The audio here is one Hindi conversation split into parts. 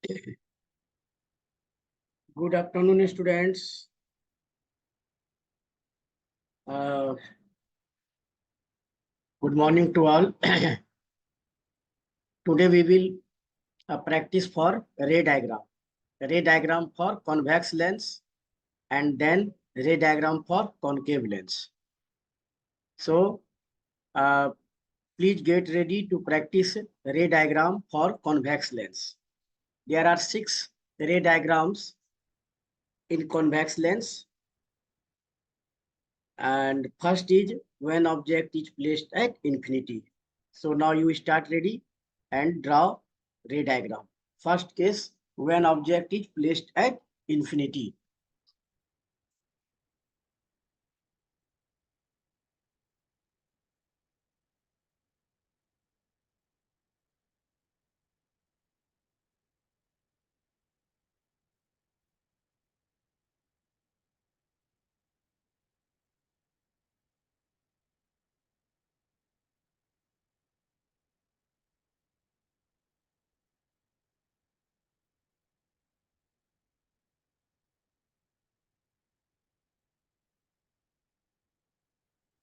Good afternoon, students. Uh, Good morning to all. Today we will practice for ray diagram. Ray diagram for convex lens and then ray diagram for concave lens. So uh, please get ready to practice ray diagram for convex lens. There are 6 ray diagrams in convex lens. And first is when object is placed at infinity. So now you start ready and draw ray diagram. First case, when object is placed at infinity.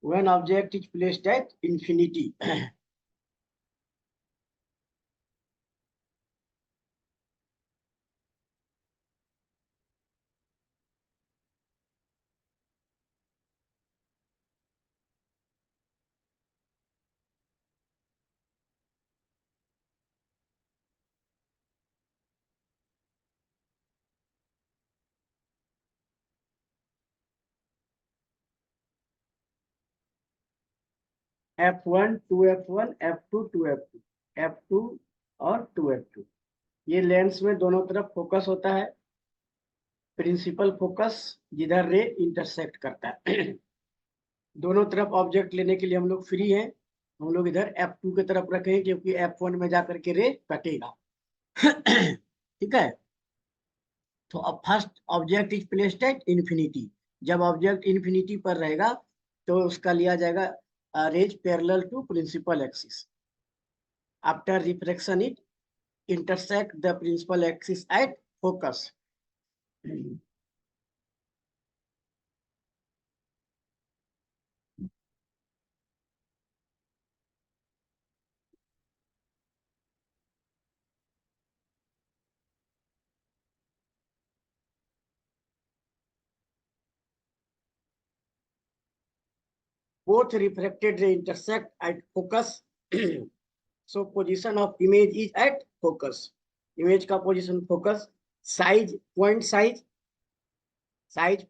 When object is placed at infinity. F1, 2F1, F2, 2F2, F2 और 2F2. ये लेंस में दोनों तरफ फोकस होता है. प्रिंसिपल फोकस जिधर रे इंटरसेक्ट करता है. दोनों तरफ ऑब्जेक्ट लेने के लिए हम लोग फ्री हैं. हम लोग इधर F2 की तरफ रखें क्योंकि F1 में जाकर के रे कटेगा. ठीक है. तो अब first object is placed at infinity. जब ऑब्जेक्ट इन्फिनिटी पर रहेगा तो उसका लिया जाएगा rays parallel to principal axis. After refraction it intersect the principal axis at focus. Both refracted ray intersect at focus. So position of image is at focus. Image का position focus. Size, point size,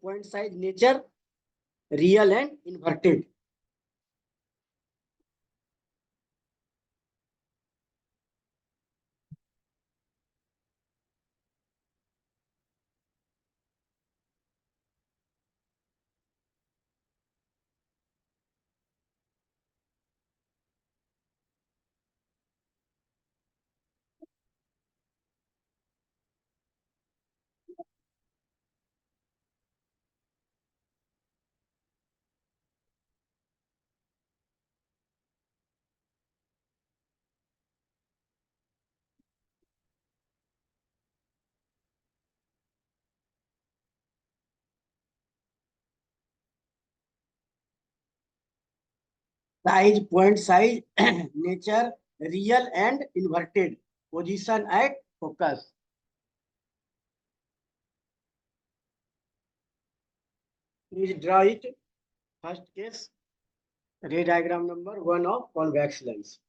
point size, nature, real and inverted. Size, point size, nature, real and inverted. Position at focus. Please draw it. First case, ray diagram number 1 of convex lens.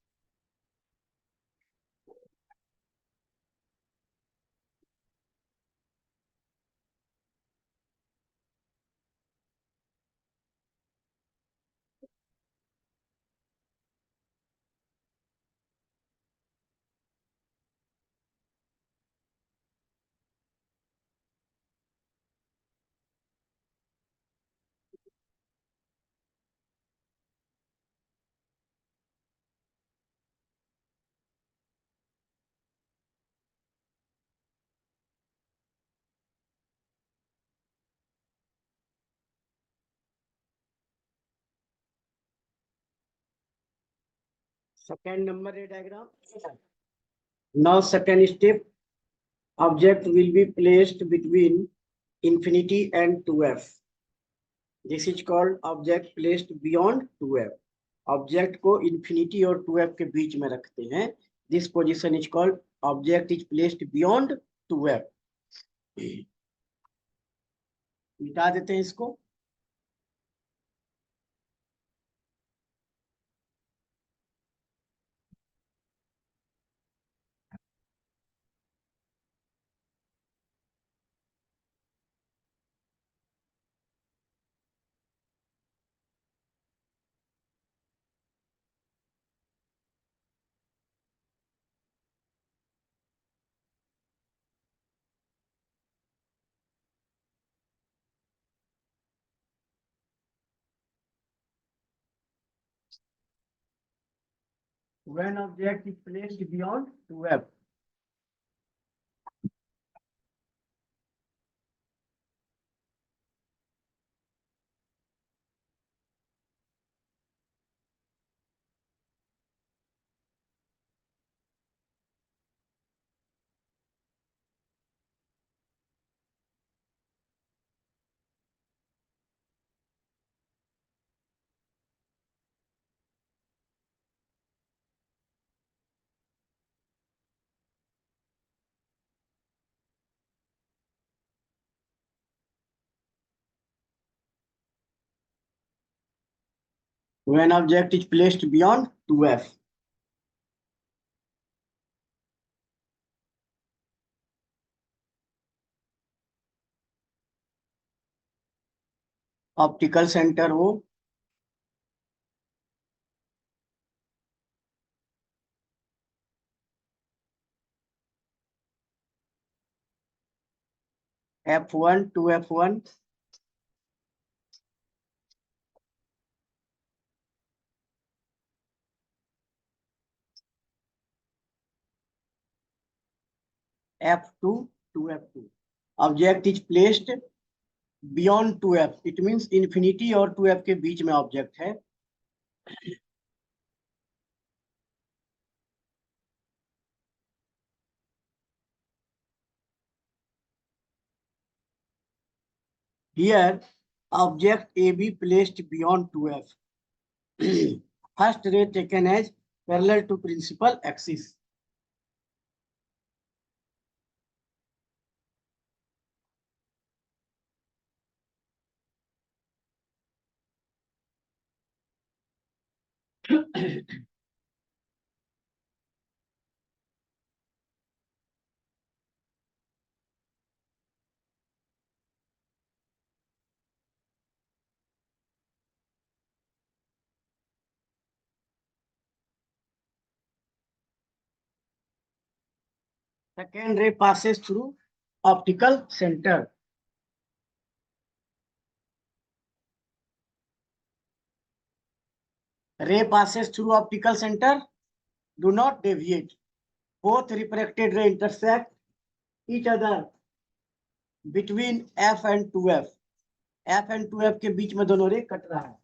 Second number ray diagram. Now second step, object will be placed between infinity and 2f. This is called object placed beyond 2f. Object को इन्फिनिटी और 2f के बीच में रखते हैं. This position is called object is placed beyond 2f. मिटा देते हैं इसको. When object is placed beyond 2f. When object is placed beyond 2f. Optical centre हो, f1 2f1, f2 2f2. Object is placed beyond 2f. It means infinity और 2f के बीच में ऑब्जेक्ट है. Here object AB placed beyond 2f. First ray taken as parallel to principal axis. Second ray passes through optical center. Ray passes through optical center. Do not deviate. Both refracted ray intersect each other between f and 2f. f and 2f के बीच में दोनों रे कट रहा है.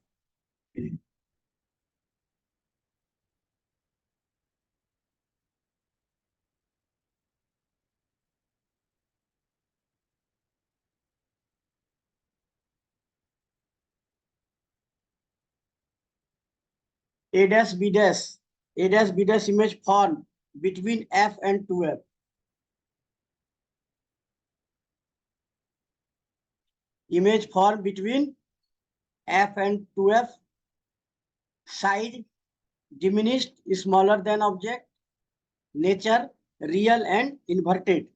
A dash B dash. A dash B dash image formed between f and 2f. Image formed between f and 2f. Size diminished, smaller than object. Nature real and inverted.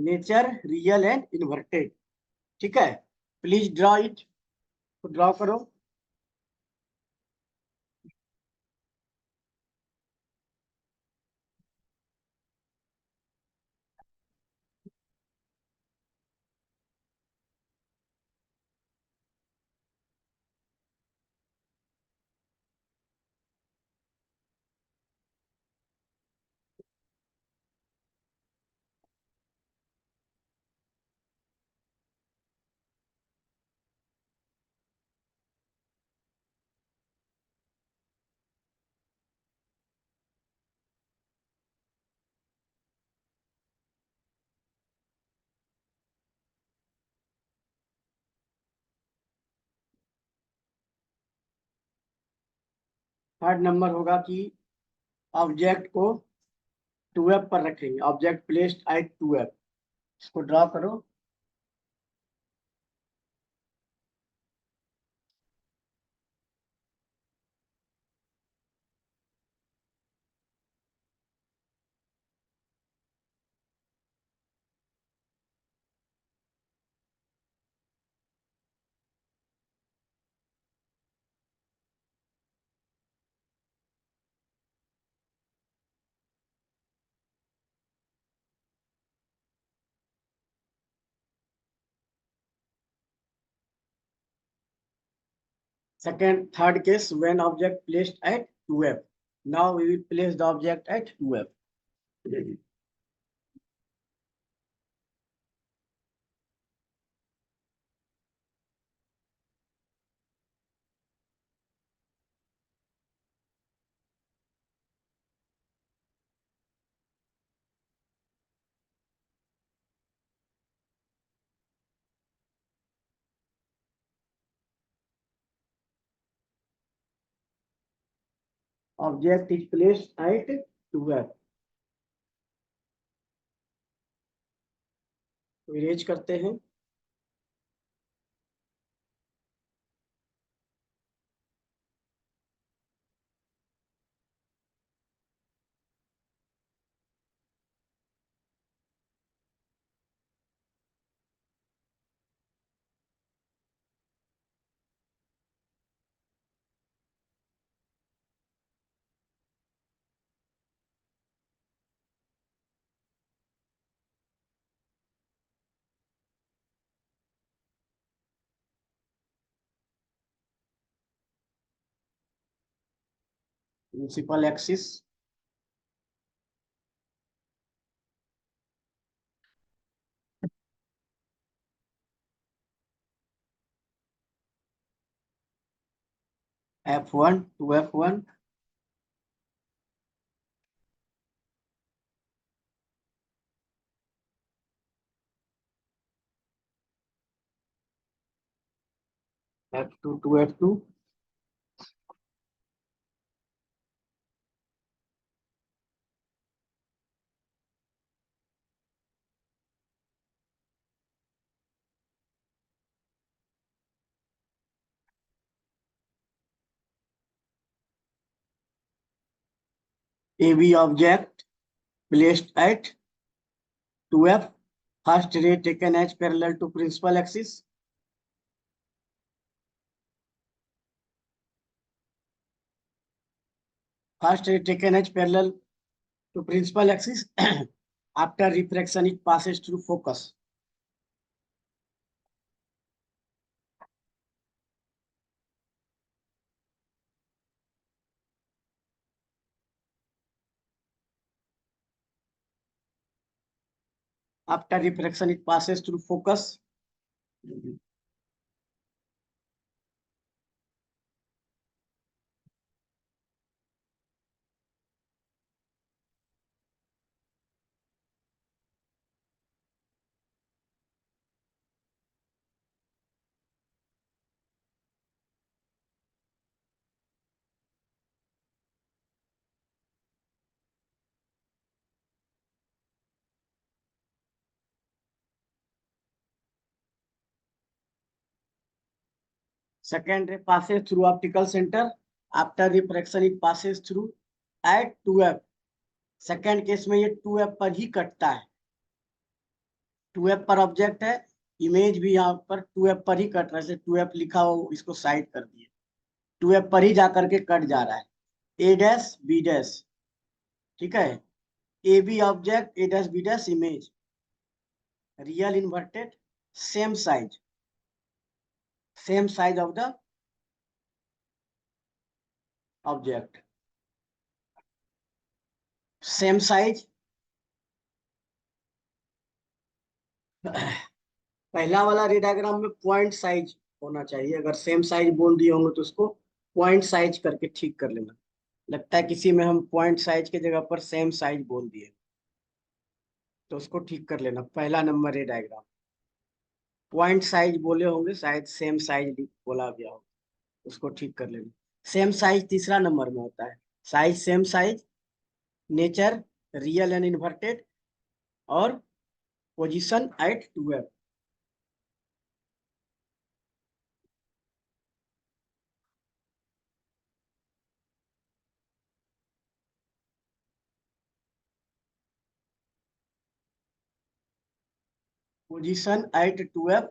Nature, real and inverted. ठीक है, प्लीज ड्रॉ इट। तो ड्रॉ करो। थर्ड नंबर होगा कि ऑब्जेक्ट को 2F पर रखेंगे। ऑब्जेक्ट प्लेस्ड एट 2F, इसको ड्रॉ करो। Second, third case, when object placed at 2F. Now we will place the object at 2F. Object is placed at 2F. तो इरेज करते हैं। Principal axis, F1 to F1, F2 to F2, AB object placed at 2F. First ray taken as parallel to principal axis. First ray taken as parallel to principal axis. After refraction, it passes through focus. After refraction, it passes through focus. Second ray passes through optical center. After refraction, it passes through at 2F. Second case में ये 2F पर ही कटता है। टू एफ पर ऑब्जेक्ट है, इमेज भी यहाँ पर टू एफ पर ही कट रहा है, जैसे टू एफ लिखा हो इसको साइड कर दिए, टू एफ पर ही जा करके कट जा रहा है। ए डैश बी डैश, ठीक है, A B object, A dash B dash image, real inverted, same size, same size of the object, same size. पहला वाला रे डायग्राम में पॉइंट साइज होना चाहिए, अगर सेम साइज बोल दिए होंगे तो उसको पॉइंट साइज करके ठीक कर लेना। लगता है किसी में हम पॉइंट साइज की जगह पर सेम साइज बोल दिए, तो उसको ठीक कर लेना। पहला नंबर रे डायग्राम, पॉइंट साइज बोले होंगे, शायद सेम साइज बोला गया हो, उसको ठीक कर लेना। सेम साइज तीसरा नंबर में होता है, size same size, nature real and inverted, और position at 12। Position at 12,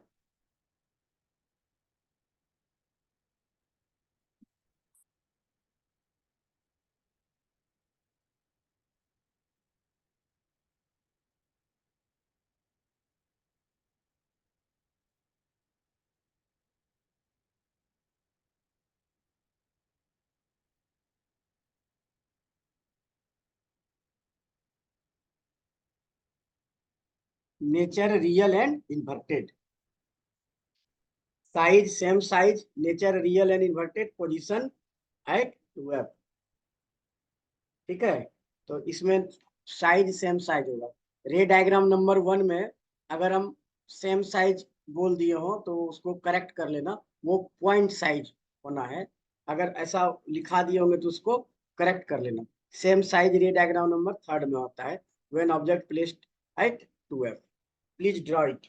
nature real and inverted, size same size, nature real and inverted, position at 12। ठीक है, तो इसमें साइज सेम साइज होगा। रे डायग्राम नंबर 1 में अगर हम सेम साइज बोल दिए हो तो उसको करेक्ट कर लेना, वो पॉइंट साइज होना है। अगर ऐसा लिखा दिए होंगे तो उसको करेक्ट कर लेना। सेम साइज रे डायग्राम नंबर 3 में होता है, when object placed at 12। Please draw it.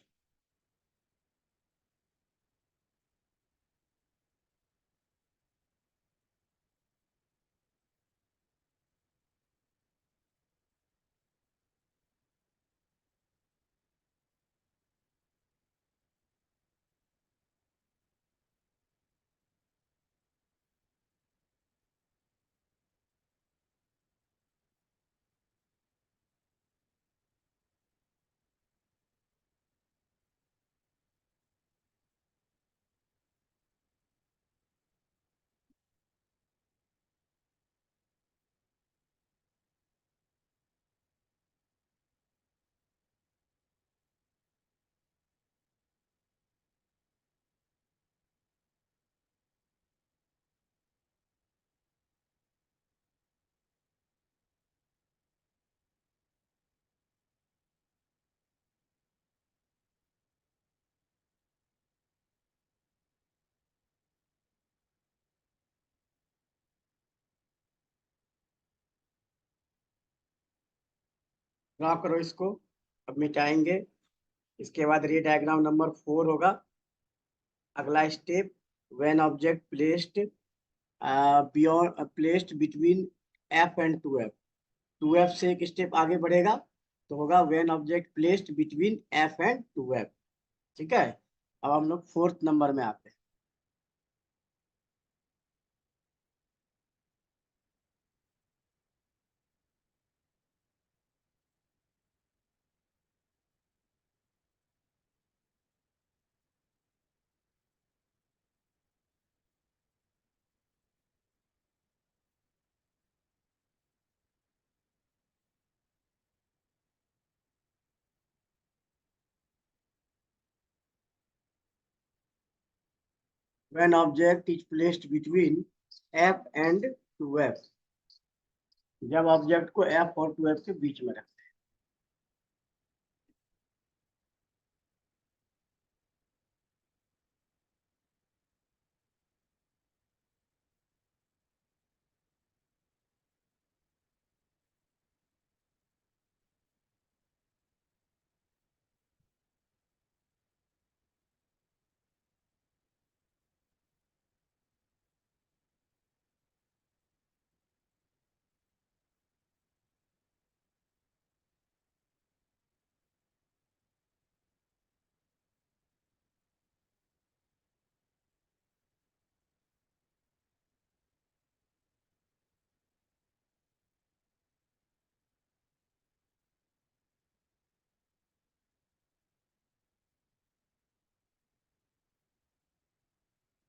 Draw करो इसको, अब मिटाएंगे। इसके बाद रे डायग्राम नंबर 4 होगा। अगला step, when object placed beyond placed between F and 12। 12 से एक स्टेप आगे बढ़ेगा तो होगा when object placed between F and 12। ठीक है, अब हम लोग फोर्थ नंबर में आते हैं। When object is placed between F and 12, जब ऑब्जेक्ट को एफ और 12 के बीच में रखें।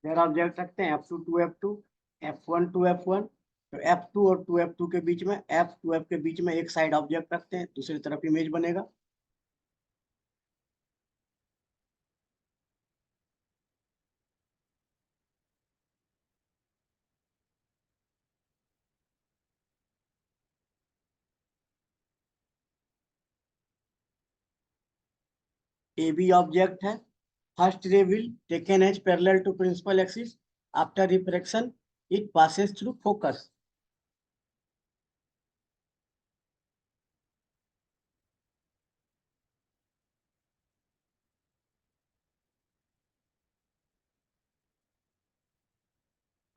फिर ऑब्जेक्ट रखते हैं F2 to F2, F1 to F1। तो F2 और 2F2 के बीच में, F2F के बीच में एक साइड ऑब्जेक्ट रखते हैं, दूसरी तरफ इमेज बनेगा। ए बी ऑब्जेक्ट है। First ray will taken as parallel to principal axis, after refraction it passes through focus.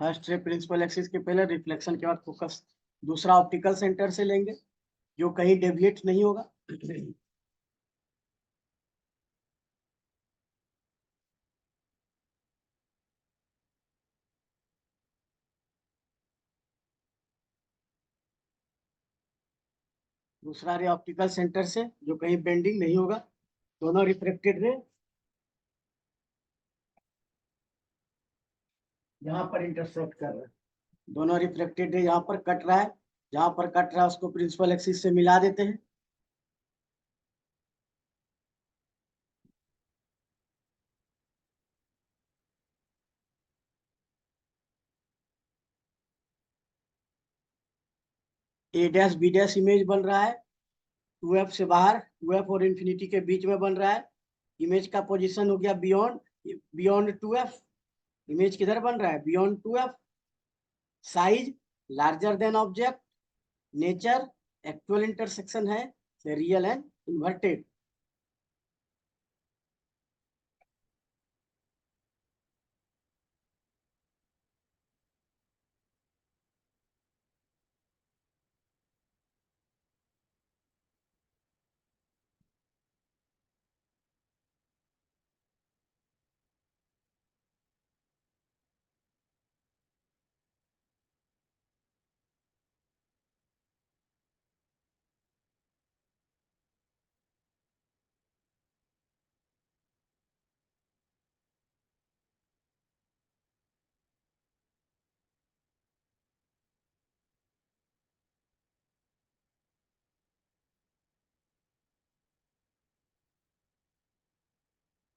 First ray principal axis के पहले, रिफ्लेक्शन के बाद फोकस। दूसरा ऑप्टिकल सेंटर से लेंगे जो कहीं डेविएट नहीं होगा। दूसरा रे ऑप्टिकल सेंटर से जो कहीं बेंडिंग नहीं होगा। दोनों रिफ्लेक्टेड रे यहाँ पर इंटरसेक्ट कर रहा है। दोनों रिफ्लेक्टेड रे यहाँ पर कट रहा है, जहां पर कट रहा है उसको प्रिंसिपल एक्सिस से मिला देते हैं। ए डैश बी डैश इमेज बन रहा है 2F से बाहर, 2F और इंफिनिटी के बीच में बन रहा है। इमेज का पोजीशन हो गया बियॉन्ड, बियॉन्ड 2F। इमेज किधर बन रहा है? Beyond 2F। Size larger than object. Nature actual intersection है, real and inverted.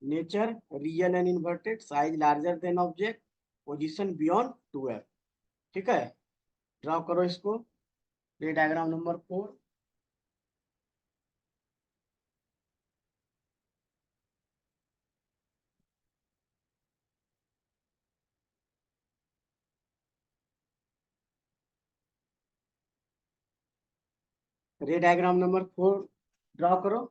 Nature real and inverted, size larger than object, position beyond 2F। ठीक है, ड्रॉ करो इसको। ये डायग्राम नंबर 4। रे डायग्राम नंबर 4 ड्रॉ करो।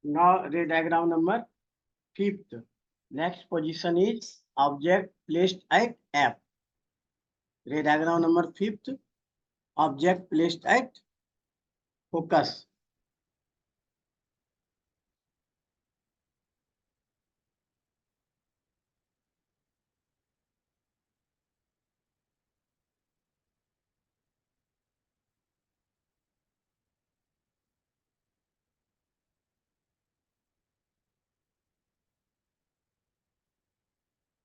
Now ray diagram number 5th. Next position is object placed at F. Ray diagram number 5th. Object placed at focus.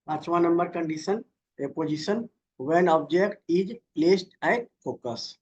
पांचवा number condition position when object is placed at focus.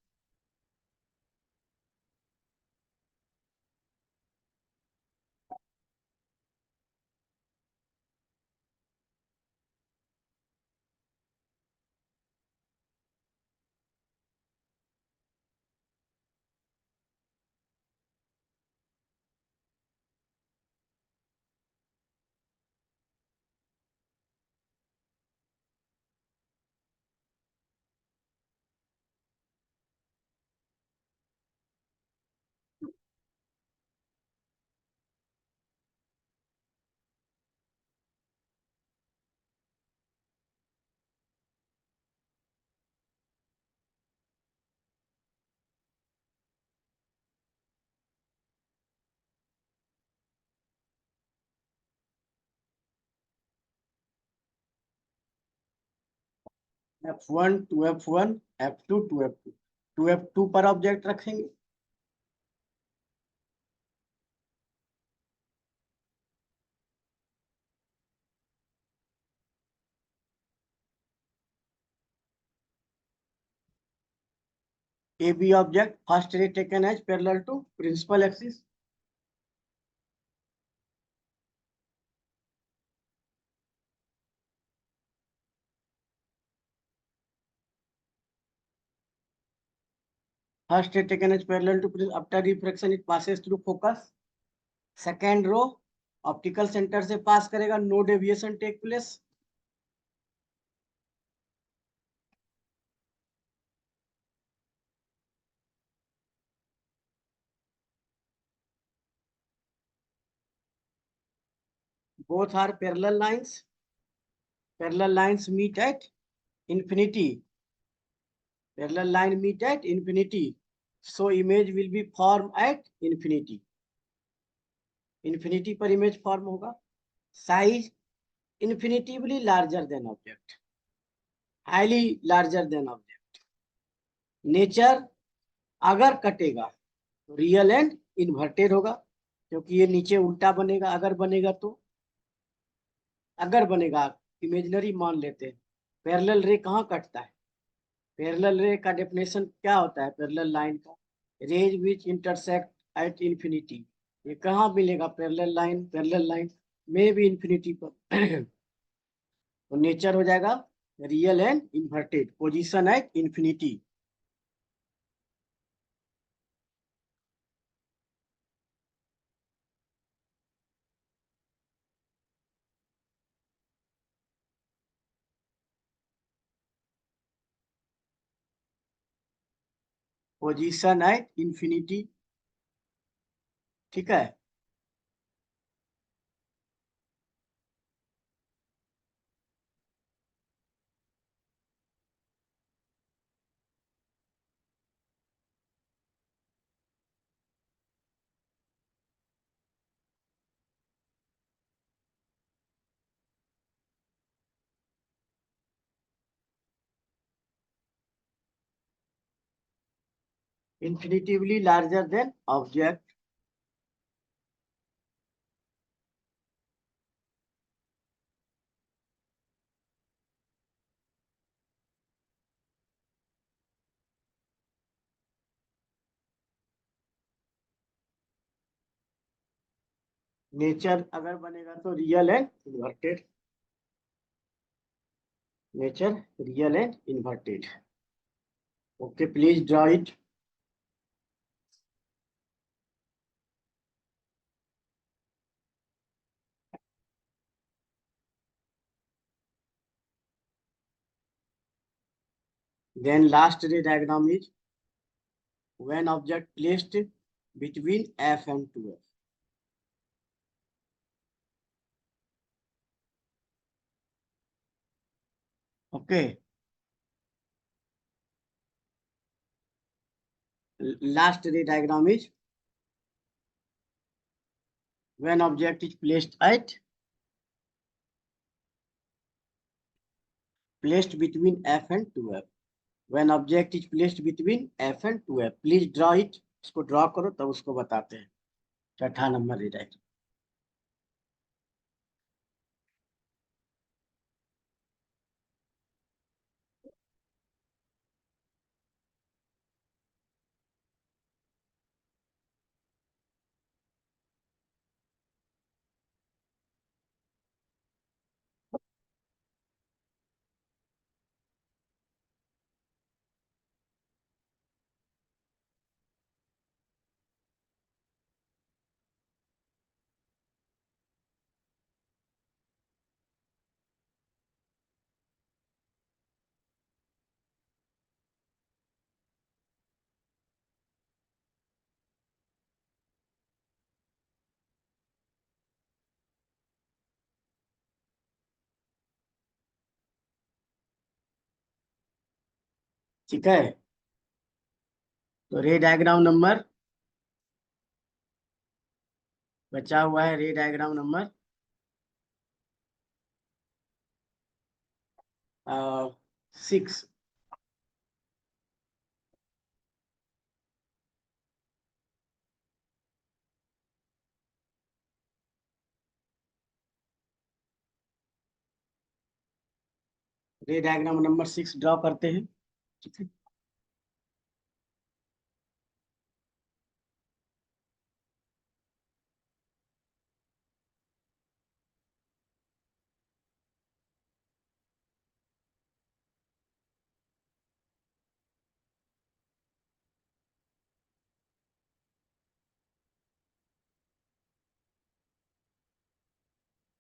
F1 to F1 F2 to F2 to F2 पर ऑब्जेक्ट रखेंगे। AB object first ray taken as parallel to principal axis। First ray taken as parallel to after refraction it passes through focus। Second row optical centre से पास करेगा, no deviation take place. Both are parallel lines। Parallel lines meet at infinity। Parallel line meet at infinity, so image will be formed at infinity। infinity पर image form होगा। Size infinitively larger than object, highly larger than object। Nature अगर कटेगा तो रियल एंड इन्वर्टेड होगा, क्योंकि ये नीचे उल्टा बनेगा। अगर बनेगा तो, अगर बनेगा इमेजिनरी मान लेते हैं। पैरेलल रे कहाँ कटता है? पैरेलल रे का डेफिनेशन क्या होता है पैरेलल लाइन का? Rays which intersect at infinity. ये कहाँ मिलेगा पैरेलल लाइन? पैरेलल लाइन में भी इंफिनिटी पर। तो नेचर हो जाएगा real and inverted, position at infinity. Position at infinity, ठीक है। Infinitively larger than object। Nature अगर बनेगा तो real and inverted. Nature real and inverted. Okay, please draw it. Then last ray diagram is when object placed between F and 2F। Okay, last ray diagram is when object is placed between F and 2F। When object is placed between F and 2F, please draw it। इसको ड्रॉ करो तब उसको बताते हैं। छठा नंबर रे डायग्राम। ठीक है, तो रे डायग्राम नंबर बचा हुआ है, रे डायग्राम नंबर 6। रे डायग्राम नंबर 6 ड्रॉ करते हैं। ठीक है,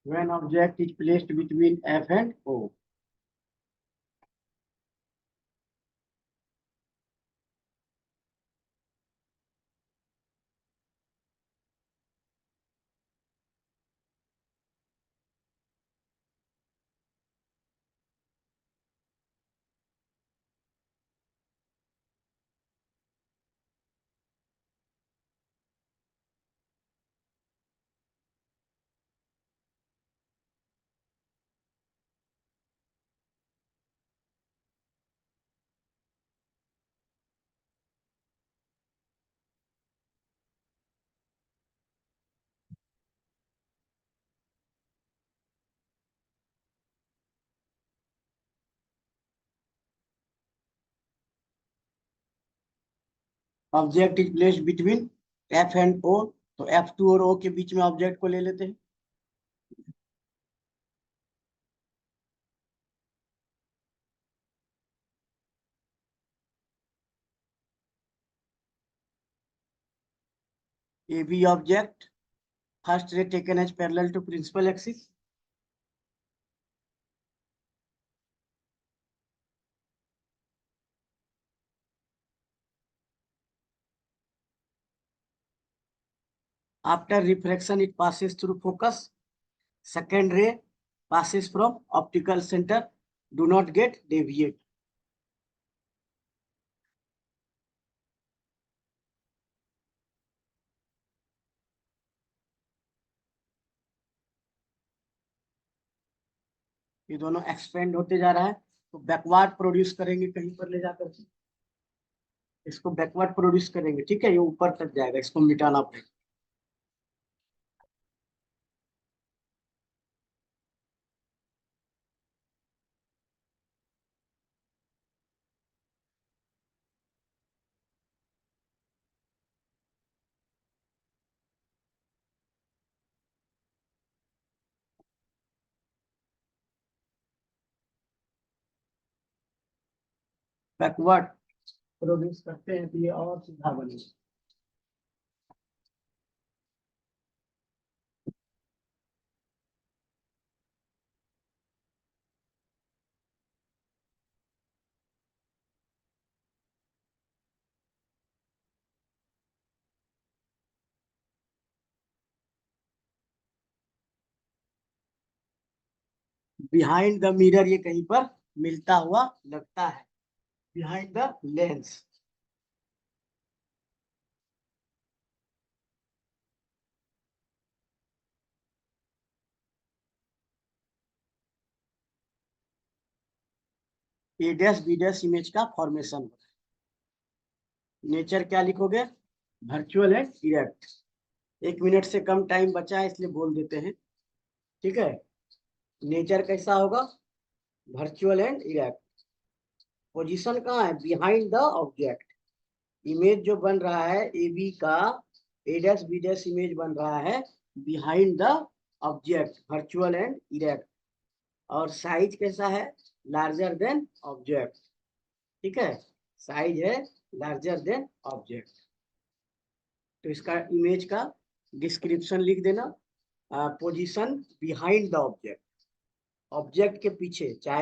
when object is placed between F and O। Object is placed between F and O, तो F2 और O के बीच में ऑब्जेक्ट को ले लेते हैं। A B object, first ray taken as parallel to principal axis। After refraction, it passes through focus. Second ray passes from optical center. Do not get deviate। ये दोनों एक्सपेंड होते जा रहा है, तो बैकवर्ड प्रोड्यूस करेंगे कहीं पर ले जाकर के, इसको बैकवर्ड प्रोड्यूस करेंगे। ठीक है, ये ऊपर तक जाएगा, इसको मिटाना पड़ेगा। बैकवर्ड प्रोड्यूस करते हैं तो ये और सीधा बनेगा। बिहाइंड द मिरर ये कहीं पर मिलता हुआ लगता है, behind the lens. A dash B dash image का फॉर्मेशन। नेचर क्या लिखोगे? Virtual and erect. 1 मिनट से कम टाइम बचा है इसलिए बोल देते हैं। ठीक है, नेचर कैसा होगा? Virtual and erect. पोजीशन कहाँ है? Behind the object. इमेज जो बन रहा है ए बी का, ए डैश बी डैश इमेज बन रहा है behind the object, virtual and erect. और साइज कैसा है? Larger than object. ठीक है, साइज है लार्जर देन ऑब्जेक्ट। तो इसका इमेज का डिस्क्रिप्शन लिख देना, position behind the object, object के पीछे, चाहे